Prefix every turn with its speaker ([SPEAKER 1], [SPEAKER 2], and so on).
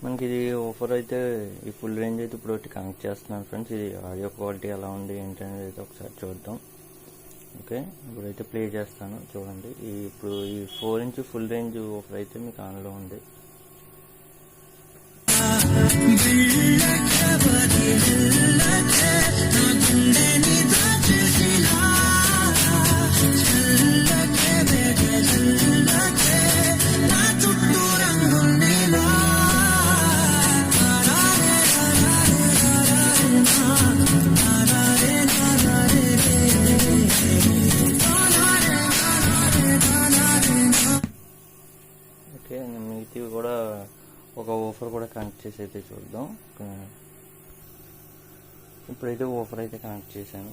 [SPEAKER 1] మనకి ఇది ఆఫర్ అయితే ఈ ఫుల్ రేంజ్ అయితే ఇప్పుడు ఒకటి కనెక్ట్ చేస్తున్నాను ఫ్రెండ్స్. ఇది ఆడియో క్వాలిటీ ఎలా ఉంది ఏంటనేది అయితే ఒకసారి చూద్దాం. ఓకే, ఇప్పుడైతే ప్లే చేస్తాను చూడండి. ఇప్పుడు ఈ 4" ఫుల్ రేంజ్ ఆఫర్ అయితే మీకు ఆన్లో ఉంది. ఓకే, మిగతా కూడా ఒక ఆఫర్ కూడా కనెక్ట్ చేసి అయితే చూద్దాం. ఇప్పుడైతే ఆఫర్ అయితే కనెక్ట్ చేశాను.